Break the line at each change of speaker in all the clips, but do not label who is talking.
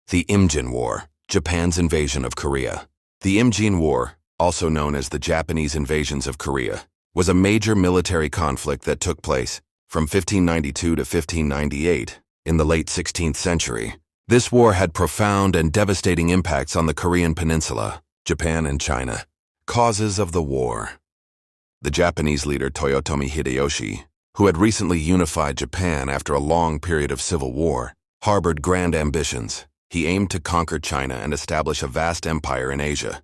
The Imjin War, Japan's invasion of Korea. The Imjin War, also known as the Japanese invasions of Korea, was a major military conflict that took place from 1592 to 1598 in the late 16th century. This war had profound and devastating impacts on the Korean Peninsula, Japan and China. Causes of the war. The Japanese leader Toyotomi Hideyoshi, who had recently unified Japan after a long period of civil war, harbored grand ambitions. He aimed to conquer China and establish a vast empire in Asia.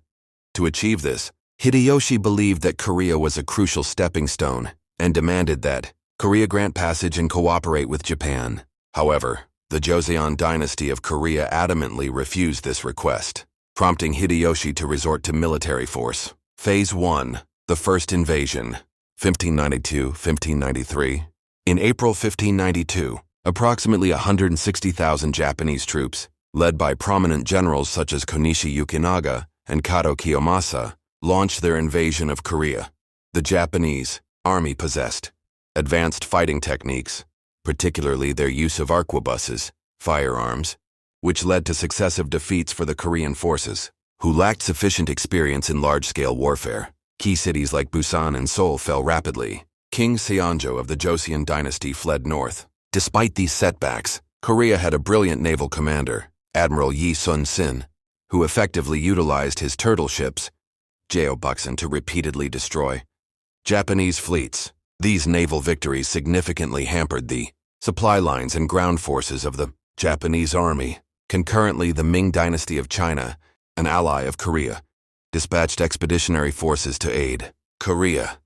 To achieve this, Hideyoshi believed that Korea was a crucial stepping stone and demanded that Korea grant passage and cooperate with Japan. However, the Joseon Dynasty of Korea adamantly refused this request, prompting Hideyoshi to resort to military force. Phase 1. The First Invasion, 1592-1593. In April 1592, approximately 160,000 Japanese troops, led by prominent generals such as Konishi Yukinaga and Kato Kiyomasa, launched their invasion of Korea. The Japanese army possessed advanced fighting techniques, particularly their use of arquebuses, firearms, which led to successive defeats for the Korean forces, who lacked sufficient experience in large-scale warfare. Key cities like Busan and Seoul fell rapidly. King Seonjo of the Joseon Dynasty fled north. Despite these setbacks, Korea had a brilliant naval commander, Admiral Yi Sun-sin, who effectively utilized his turtle ships, Geobukseon, to repeatedly destroy Japanese fleets. These naval victories significantly hampered the supply lines and ground forces of the Japanese army. Concurrently, the Ming Dynasty of China, an ally of Korea, dispatched expeditionary forces to aid Korea.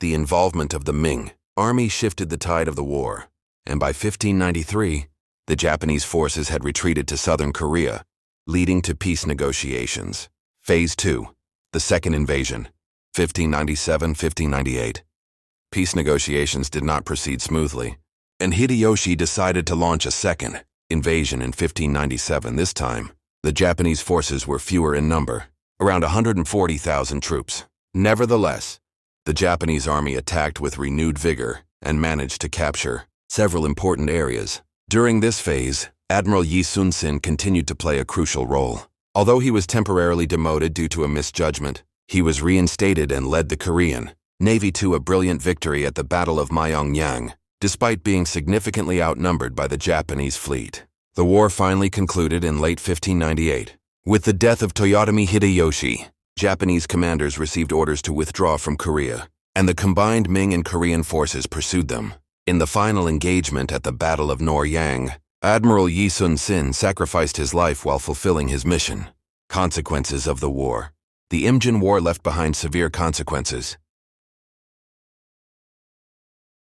The involvement of the Ming army shifted the tide of the war, and by 1593, the Japanese forces had retreated to southern Korea, leading to peace negotiations. Phase 2. The Second Invasion, 1597-1598. Peace negotiations did not proceed smoothly, and Hideyoshi decided to launch a second invasion in 1597. This time, the Japanese forces were fewer in number, around 140,000 troops. Nevertheless, the Japanese army attacked with renewed vigor and managed to capture several important areas. During this phase, Admiral Yi Sun-sin continued to play a crucial role. Although he was temporarily demoted due to a misjudgment, he was reinstated and led the Korean Navy to a brilliant victory at the Battle of Myeongnyang, despite being significantly outnumbered by the Japanese fleet. The war finally concluded in late 1598. With the death of Toyotomi Hideyoshi, Japanese commanders received orders to withdraw from Korea, and the combined Ming and Korean forces pursued them. In the final engagement at the Battle of Myeongnyang, Admiral Yi Sun-sin sacrificed his life while fulfilling his mission. Consequences of the war. The Imjin War left behind severe consequences.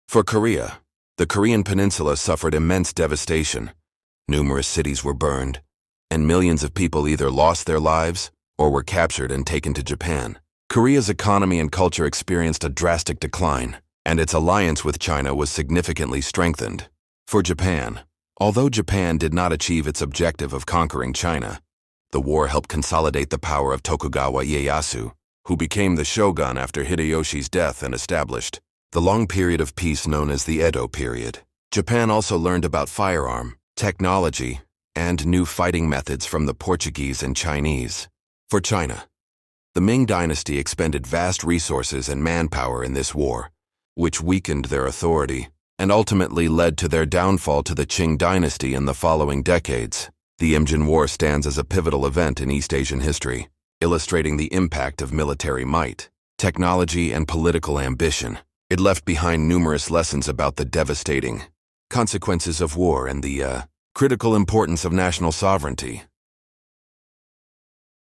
For Korea, the Korean Peninsula suffered immense devastation. Numerous cities were burned, and millions of people either lost their lives or were captured and taken to Japan. Korea's economy and culture experienced a drastic decline, and its alliance with China was significantly strengthened. For Japan, although Japan did not achieve its objective of conquering China, the war helped consolidate the power of Tokugawa Ieyasu, who became the shogun after Hideyoshi's death and established the long period of peace known as the Edo period. Japan also learned about firearm, technology, and new fighting methods from the Portuguese and Chinese. For China, the Ming Dynasty expended vast resources and manpower in this war, which weakened their authority and ultimately led to their downfall to the Qing Dynasty in the following decades. The Imjin War stands as a pivotal event in East Asian history, illustrating the impact of military might, technology, and political ambition. It left behind numerous lessons about the devastating consequences of war and the critical importance of national sovereignty.